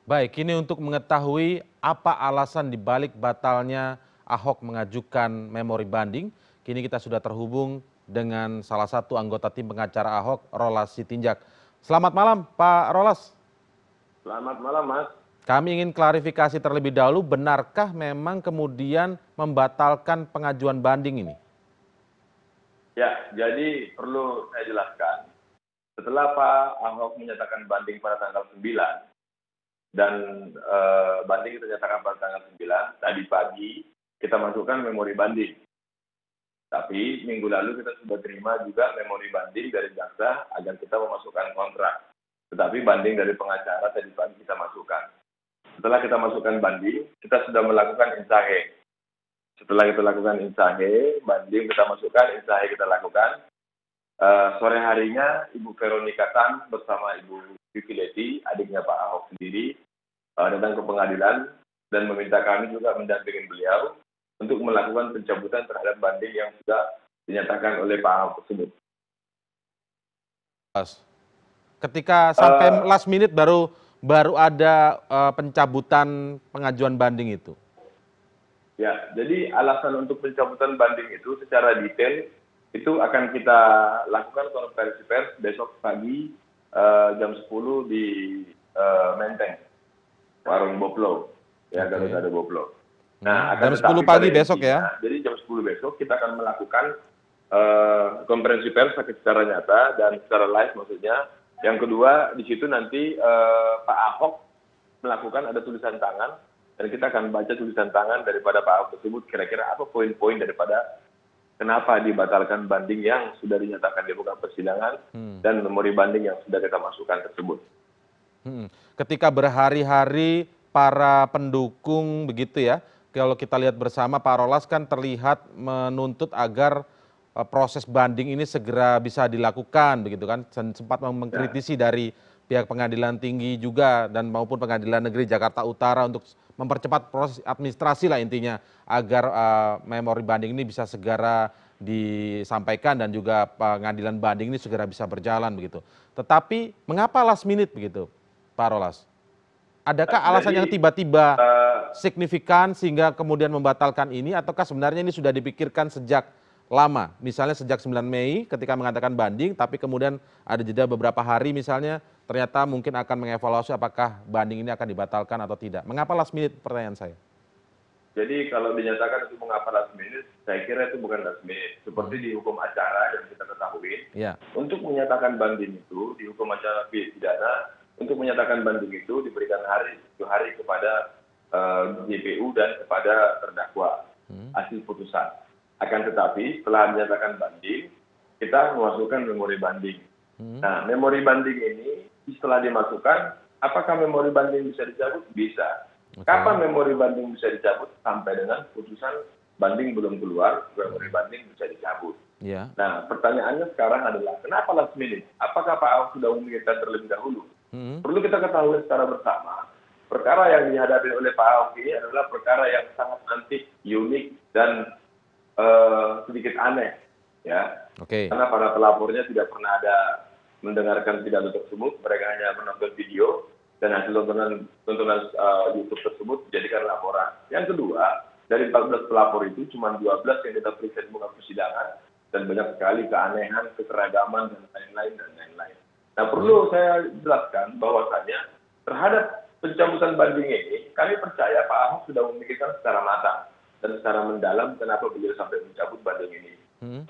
Baik, ini untuk mengetahui apa alasan dibalik batalnya Ahok mengajukan memori banding, kini kita sudah terhubung dengan salah satu anggota tim pengacara Ahok, Rolas Sitinjak. Selamat malam, Pak Rolas. Selamat malam, Mas. Kami ingin klarifikasi terlebih dahulu, benarkah memang kemudian membatalkan pengajuan banding ini? Ya, jadi perlu saya jelaskan. Setelah Pak Ahok menyatakan banding pada tanggal 9 dan banding kita nyatakan pada tanggal 9, tadi pagi kita masukkan memori banding. Tapi minggu lalu kita sudah terima juga memori banding dari jaksa agar kita memasukkan kontrak. Tetapi banding dari pengacara tadi pagi kita masukkan. Setelah kita masukkan banding, kita sudah melakukan insahe. Setelah kita lakukan insahe, banding kita masukkan, insahe kita lakukan. Sore harinya Ibu Veronica Tan bersama Ibu Vivi Leti, adiknya Pak Ahok sendiri, datang ke pengadilan dan meminta kami juga mendampingi beliau untuk melakukan pencabutan terhadap banding yang sudah dinyatakan oleh Pak Ahok tersebut. Ketika sampai last minute baru ada pencabutan pengajuan banding itu. Ya, jadi alasan untuk pencabutan banding itu secara detail itu akan kita lakukan konferensi pers besok pagi jam 10 di Menteng, Warung Boplo, ya Garuda ada Boplo. Nah, jam 10 pagi besok ya? Jadi jam 10 besok kita akan melakukan konferensi pers secara nyata dan secara live maksudnya. Yang kedua, di situ nanti Pak Ahok melakukan ada tulisan tangan dan kita akan baca tulisan tangan daripada Pak Ahok tersebut kira-kira apa poin-poin daripada kenapa dibatalkan banding yang sudah dinyatakan di muka persidangan dan memori banding yang sudah kita masukkan tersebut. Ketika berhari-hari para pendukung begitu ya, kalau kita lihat bersama Pak Rolas kan terlihat menuntut agar proses banding ini segera bisa dilakukan begitu kan, sempat mengkritisi dari pihak pengadilan tinggi juga dan maupun pengadilan negeri Jakarta Utara untuk mempercepat proses administrasi lah intinya agar memori banding ini bisa segera disampaikan dan juga pengadilan banding ini segera bisa berjalan begitu. Tetapi mengapa last minute begitu, Pak Rolas? Adakah alasan yang tiba-tiba signifikan sehingga kemudian membatalkan ini ataukah sebenarnya ini sudah dipikirkan sejak lama? Misalnya sejak 9 Mei ketika mengatakan banding tapi kemudian ada jeda beberapa hari misalnya ternyata mungkin akan mengevaluasi apakah banding ini akan dibatalkan atau tidak. Mengapa last minute, pertanyaan saya? Jadi kalau dinyatakan itu mengapa last minute, saya kira itu bukan last minute. Seperti di hukum acara yang kita ketahui, untuk menyatakan banding itu di hukum acara pidana, untuk menyatakan banding itu diberikan 7 hari kepada JPU dan kepada terdakwa hasil putusan. Akan tetapi setelah dinyatakan banding, kita memasukkan memori banding. Nah, memori banding ini setelah dimasukkan, apakah memori banding bisa dicabut? Bisa. Kapan memori banding bisa dicabut? Sampai dengan putusan banding belum keluar, memori banding bisa dicabut. Nah, pertanyaannya sekarang adalah, kenapa last minute? Apakah Pak Ahok sudah memikirkan terlebih dahulu? Perlu kita ketahui secara bersama, perkara yang dihadapi oleh Pak Ahok ini adalah perkara yang sangat antik, unik, dan sedikit aneh. Ya. Karena para pelapornya tidak pernah ada mendengarkan pidato tersebut, mereka hanya menonton video dan hasil tontonan YouTube tersebut dijadikan laporan. Yang kedua, dari 14 pelapor itu cuma 12 yang kita periksa di muka persidangan dan banyak sekali keanehan, keseragaman dan lain-lain. Nah, perlu saya jelaskan bahwasannya terhadap pencabutan banding ini, kami percaya Pak Ahok sudah memikirkan secara matang dan secara mendalam kenapa beliau sampai mencabut banding ini.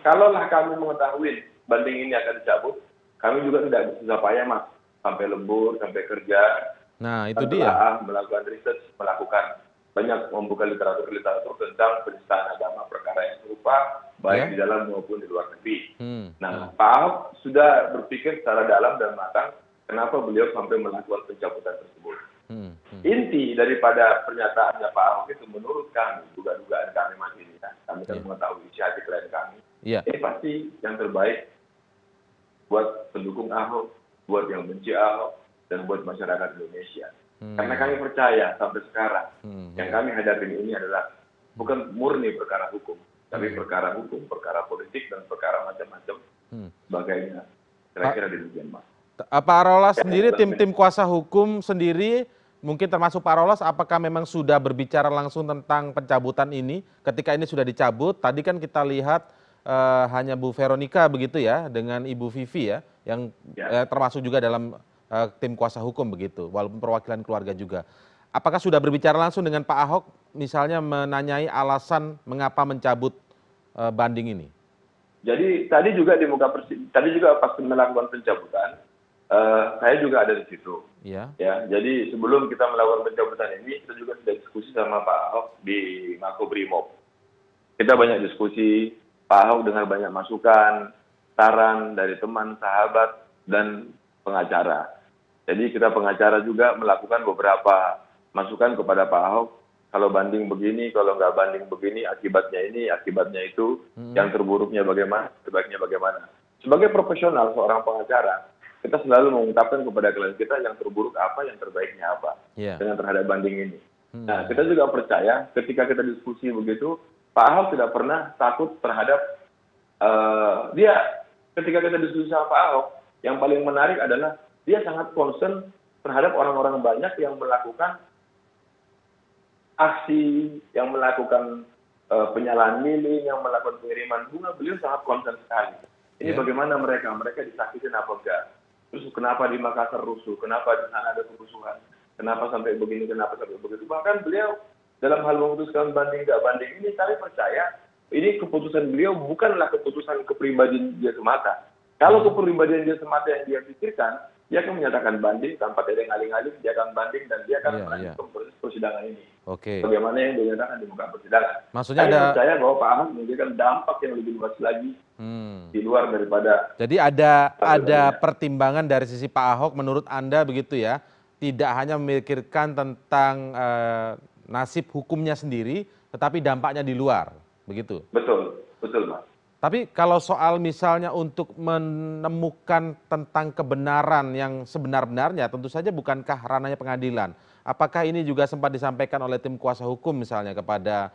Kalaulah kami mengetahui banding ini akan dicabut, kami juga tidak bersusah payah, Mas, sampai lembur, sampai kerja. Nah, itu dia. Melakukan riset, melakukan banyak membuka literatur tentang penistaan agama, perkara yang serupa, baik di dalam maupun di luar negeri. Nah, Pak Ahok sudah berpikir secara dalam dan matang kenapa beliau sampai melakukan pencabutan tersebut. Inti daripada pernyataannya Pak Ahok itu menurut kami, dugaan kami Mas ini, kami kan mengetahui isi hati klien kami, ini pasti yang terbaik buat pendukung Ahok, buat yang benci Ahok, dan buat masyarakat Indonesia. Karena kami percaya sampai sekarang, yang kami hadapi ini adalah bukan murni perkara hukum, tapi perkara hukum, perkara politik, dan perkara macam-macam sebagainya. Kira-kira demikian, Mas. Pak Rolas sendiri, tim kuasa hukum sendiri mungkin termasuk Pak Rolas, apakah memang sudah berbicara langsung tentang pencabutan ini? Ketika ini sudah dicabut, tadi kan kita lihat hanya Bu Veronica begitu ya, dengan Ibu Vivi ya, yang termasuk juga dalam tim kuasa hukum begitu, walaupun perwakilan keluarga juga. Apakah sudah berbicara langsung dengan Pak Ahok, misalnya menanyai alasan mengapa mencabut banding ini? Jadi tadi juga tadi juga pas melakukan pencabutan, saya juga ada di situ. Ya, jadi sebelum kita melakukan pencabutan ini, kita juga sudah diskusi sama Pak Ahok di Makobrimob. Kita banyak diskusi, Pak Ahok dengar banyak masukan, saran dari teman, sahabat, dan pengacara. Jadi kita pengacara juga melakukan beberapa masukan kepada Pak Ahok, kalau banding begini, kalau nggak banding begini, akibatnya ini, akibatnya itu, yang terburuknya bagaimana, terbaiknya bagaimana. Sebagai profesional, seorang pengacara, kita selalu mengungkapkan kepada klien kita yang terburuk apa, yang terbaiknya apa, dengan terhadap banding ini. Nah, kita juga percaya ketika kita diskusi begitu, Pak Ahok tidak pernah takut terhadap ketika kita diskusi sama Pak Ahok, yang paling menarik adalah dia sangat concern terhadap orang-orang banyak yang melakukan aksi, yang melakukan penyalahan lilin, yang melakukan pengiriman bunga. Beliau sangat concern sekali. Ini bagaimana mereka disakitin apa enggak? Terus kenapa di Makassar rusuh? Kenapa di sana ada kerusuhan? Kenapa sampai begini? Kenapa sampai begitu? Bahkan beliau dalam hal memutuskan banding nggak banding ini, kami percaya ini keputusan beliau bukanlah keputusan kepribadian dia semata. Kalau kepribadian dia semata yang dia pikirkan, dia akan menyatakan banding tanpa ada yang aling-aling, dia akan banding dan dia akan melanjutkan proses persidangan ini. Bagaimana yang dinyatakan di muka persidangan. Maksudnya saya percaya bahwa Pak Ahok memberikan dampak yang lebih luas lagi di luar daripada. Jadi ada pertimbangan dari sisi Pak Ahok menurut Anda begitu ya, tidak hanya memikirkan tentang nasib hukumnya sendiri, tetapi dampaknya di luar, begitu? Betul, betul Mas. Tapi kalau soal misalnya untuk menemukan tentang kebenaran yang sebenar-benarnya, tentu saja bukankah ranahnya pengadilan. Apakah ini juga sempat disampaikan oleh tim kuasa hukum misalnya kepada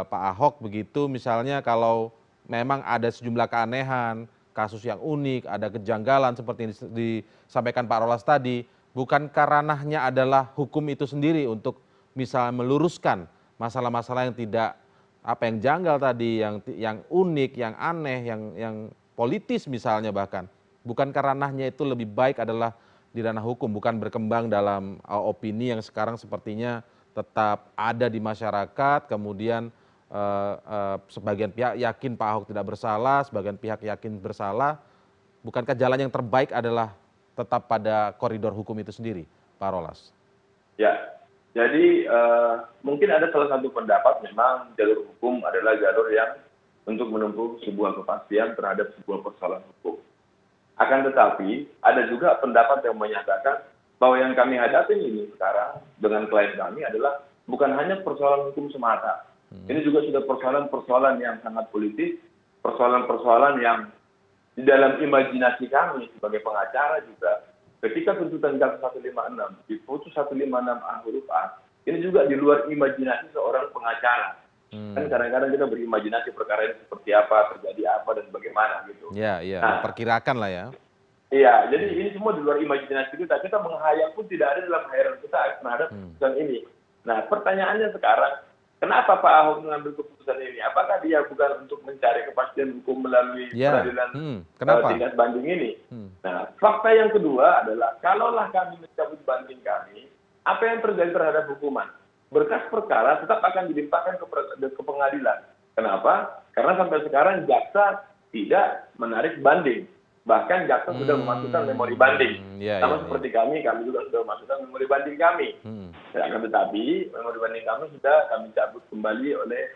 Pak Ahok begitu, misalnya kalau memang ada sejumlah keanehan, kasus yang unik, ada kejanggalan seperti yang disampaikan Pak Rolas tadi, bukankah ranahnya adalah hukum itu sendiri untuk misalnya meluruskan masalah-masalah yang tidak yang janggal tadi, yang unik, yang aneh, yang politis misalnya bahkan. Bukankah ranahnya itu lebih baik adalah di ranah hukum, bukan berkembang dalam opini yang sekarang sepertinya tetap ada di masyarakat, kemudian sebagian pihak yakin Pak Ahok tidak bersalah, sebagian pihak yakin bersalah. Bukankah jalan yang terbaik adalah tetap pada koridor hukum itu sendiri, Pak Rolas? Ya. Jadi mungkin ada salah satu pendapat memang jalur hukum adalah jalur yang untuk menempuh sebuah kepastian terhadap sebuah persoalan hukum. Akan tetapi ada juga pendapat yang menyatakan bahwa yang kami hadapi ini sekarang dengan klien kami adalah bukan hanya persoalan hukum semata. Ini juga sudah persoalan-persoalan yang sangat politis, persoalan-persoalan yang di dalam imajinasi kami sebagai pengacara juga. Ketika tuntutan jaksa 156 diputus 156A huruf A, ini juga di luar imajinasi seorang pengacara. Kan kadang-kadang kita berimajinasi perkara ini seperti apa, terjadi apa, dan bagaimana gitu. Iya, perkirakan lah ya. Iya, jadi ini semua di luar imajinasi kita. Kita menghayal pun tidak ada dalam khayalan kita terhadap keputusan ini. Nah, pertanyaannya sekarang, kenapa Pak Ahok mengambil keputusan ini? Apakah dia bukan untuk mencari kepastian hukum melalui peradilan tingkat banding ini? Nah, fakta yang kedua adalah, kalaulah kami mencabut banding kami, apa yang terjadi terhadap hukuman? Berkas perkara tetap akan dilimpahkan ke pengadilan. Kenapa? Karena sampai sekarang jaksa tidak menarik banding. Bahkan jaksa sudah memasukkan memori banding. Sama seperti kami juga sudah memasukkan memori banding kami. Akan tetapi, memori banding kami sudah kami cabut kembali oleh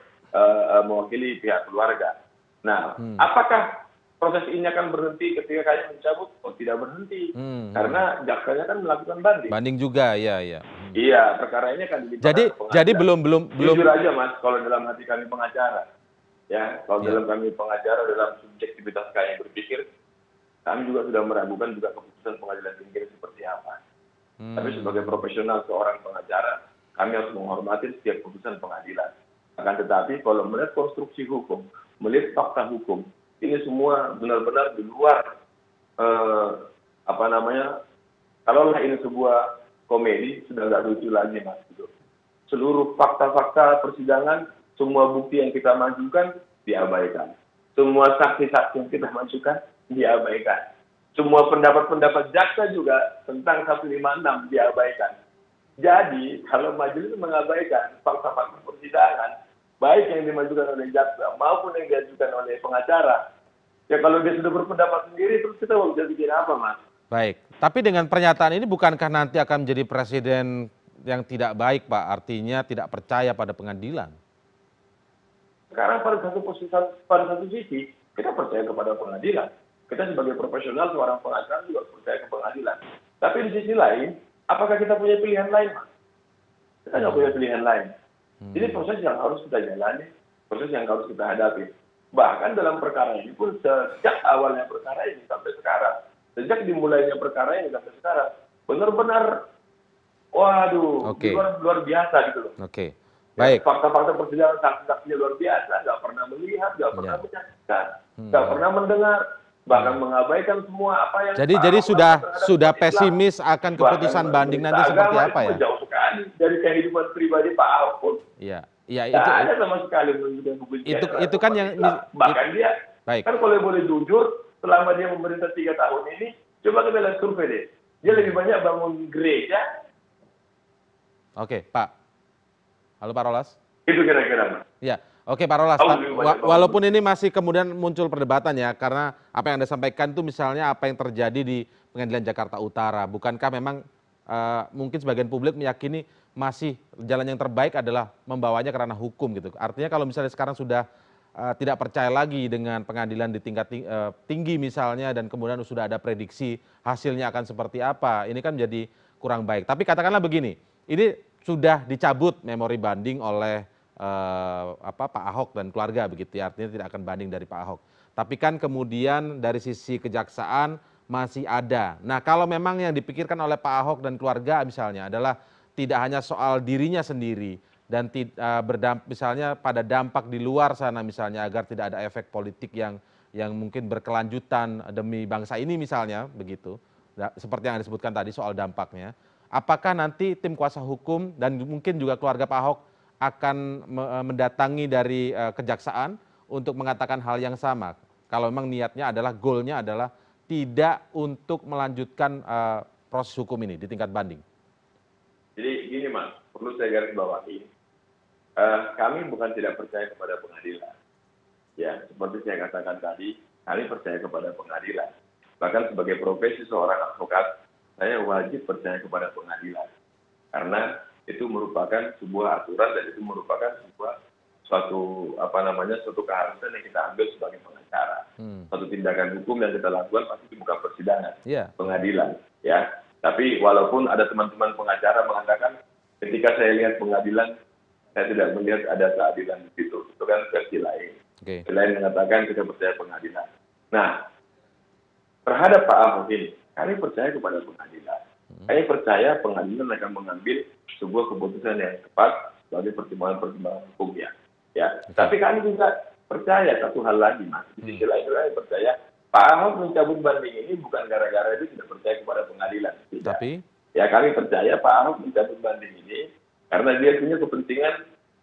mewakili pihak keluarga. Nah, apakah proses ini akan berhenti ketika kami mencabut? Oh, tidak berhenti. Karena jaksanya kan melakukan banding. Banding juga, iya. Iya, perkara ini akan dilimpahkan ke pengadilan. Jadi belum. Jujur aja Mas, kalau dalam hati kami pengacara. Ya, kalau dalam kami pengacara, dalam subjektivitas kami berpikir, kami juga sudah meragukan juga keputusan pengadilan tinggi seperti apa. Tapi sebagai profesional seorang pengacara, kami harus menghormati setiap keputusan pengadilan. Akan tetapi kalau melihat konstruksi hukum, melihat fakta hukum, ini semua benar-benar di luar kalaulah ini sebuah komedi, sudah nggak lucu lagi Mas. Gitu. Seluruh fakta-fakta persidangan, semua bukti yang kita majukan diabaikan. Semua saksi-saksi yang kita majukan diabaikan. Semua pendapat-pendapat jaksa juga tentang 156 diabaikan. Jadi kalau majelis mengabaikan fakta-fakta persidangan, baik yang dimajukan oleh jaksa maupun yang diajukan oleh pengacara, ya kalau dia sudah berpendapat sendiri, terus kita mau bisa bikin apa, Mas? Baik, tapi dengan pernyataan ini bukankah nanti akan menjadi presiden yang tidak baik, Pak? Artinya tidak percaya pada pengadilan. Sekarang pada satu sisi, kita percaya kepada pengadilan. Kita sebagai profesional, seorang pengacara juga percaya ke pengadilan. Tapi di sisi lain, apakah kita punya pilihan lain, Mas? Kita nggak punya pilihan lain. Ini proses yang harus kita jalani, proses yang harus kita hadapi. Bahkan dalam perkara ini pun sejak awalnya perkara ini sampai sekarang, sejak dimulainya perkara ini sampai sekarang, benar-benar, waduh, luar biasa gitu loh. Oke. Baik. Fakta-fakta persidangan saksi-saksinya luar biasa, nggak pernah melihat, nggak pernah menyaksikan, nggak pernah mendengar, bahkan mengabaikan semua apa yang. Jadi sudah pesimis akan keputusan banding nanti seperti apa ya? Jauh sekali dari kehidupan pribadi Pak Ahok pun. Iya, itu ada sama sekali menunjukkan kebencian. Itu kan yang bahkan dia kan kalau boleh jujur, selama dia memerintah 3 tahun ini, coba kita lihat survei deh, dia lebih banyak bangun gereja. Oke, Pak. Halo Pak Rolas. Itu kira-kira, Mas. Ya, oke Pak Rolas. Walaupun ini masih kemudian muncul perdebatan ya, karena apa yang Anda sampaikan itu misalnya apa yang terjadi di Pengadilan Jakarta Utara. Bukankah memang mungkin sebagian publik meyakini masih jalan yang terbaik adalah membawanya ke ranah hukum gitu. Artinya kalau misalnya sekarang sudah tidak percaya lagi dengan pengadilan di tingkat tinggi misalnya dan kemudian sudah ada prediksi hasilnya akan seperti apa, ini kan menjadi kurang baik. Tapi katakanlah begini, ini sudah dicabut memori banding oleh Pak Ahok dan keluarga begitu ya, artinya tidak akan banding dari Pak Ahok. Tapi kan kemudian dari sisi kejaksaan masih ada. Nah kalau memang yang dipikirkan oleh Pak Ahok dan keluarga misalnya adalah tidak hanya soal dirinya sendiri dan misalnya pada dampak di luar sana misalnya agar tidak ada efek politik yang mungkin berkelanjutan demi bangsa ini misalnya begitu, seperti yang disebutkan tadi soal dampaknya. Apakah nanti tim kuasa hukum dan mungkin juga keluarga Pak Ahok akan mendatangi dari kejaksaan untuk mengatakan hal yang sama? Kalau memang niatnya adalah, goalnya adalah tidak untuk melanjutkan proses hukum ini di tingkat banding. Jadi gini Mas, perlu saya garis bawahi. Kami bukan tidak percaya kepada pengadilan. Ya, seperti saya katakan tadi, kami percaya kepada pengadilan. Bahkan sebagai profesi seorang advokat, saya wajib percaya kepada pengadilan. Karena itu merupakan sebuah aturan dan itu merupakan suatu keharusan yang kita ambil sebagai pengacara. Suatu tindakan hukum yang kita lakukan pasti di muka persidangan, pengadilan. Ya. Tapi walaupun ada teman-teman pengacara mengatakan ketika saya lihat pengadilan, saya tidak melihat ada keadilan di situ. Itu kan versi lain. Versi lain mengatakan kita percaya pengadilan. Nah, terhadap Pak Ahok ini, kami percaya kepada pengadilan. Kami percaya pengadilan akan mengambil sebuah keputusan yang tepat sebagai pertimbangan-pertimbangan hukumnya. Ya. Tapi kami juga percaya satu hal lagi, Mas. Di sisi lain kami percaya Pak Ahok mencabut banding ini bukan gara-gara itu tidak percaya kepada pengadilan. Tidak. Tapi ya kami percaya Pak Ahok mencabut banding ini karena dia punya kepentingan,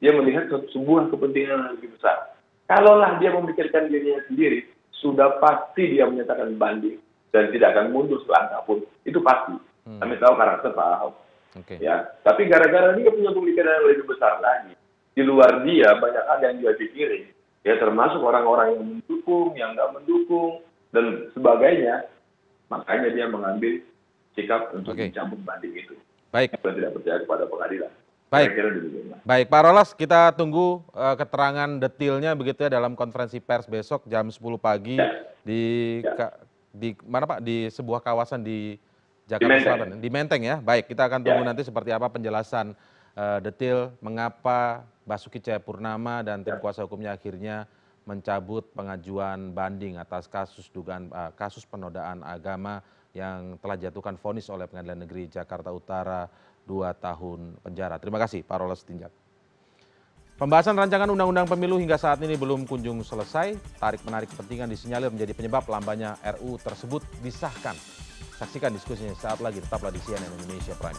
dia melihat sebuah kepentingan yang lebih besar. Kalaulah dia memikirkan dirinya sendiri, sudah pasti dia menyatakan banding dan tidak akan mundur selangkah pun. Itu pasti. Kami tahu karakter Pak Ahok. Ya, tapi gara-gara dia punya pemikiran yang lebih besar lagi. Di luar dia banyak hal yang dia pikirin. Ya termasuk orang-orang yang mendukung, yang nggak mendukung dan sebagainya. Makanya dia mengambil sikap untuk mencabut banding itu. Baik. Dan tidak percaya kepada pengadilan. Baik, Pak Rolas, kita tunggu keterangan detailnya begitu ya dalam konferensi pers besok jam 10 pagi di mana Pak? Di sebuah kawasan di Jakarta Selatan, di Menteng ya. Baik, kita akan tunggu nanti seperti apa penjelasan detail mengapa Basuki Cahayapurnama dan tim kuasa hukumnya akhirnya mencabut pengajuan banding atas kasus kasus penodaan agama yang telah jatuhkan vonis oleh Pengadilan Negeri Jakarta Utara 2 tahun penjara. Terima kasih Pak Rolas Sitinjak. Pembahasan rancangan undang-undang pemilu hingga saat ini belum kunjung selesai. Tarik-menarik kepentingan disinyalir menjadi penyebab lambannya RUU tersebut disahkan. Saksikan diskusinya saat lagi, tetaplah di CNN Indonesia Prime.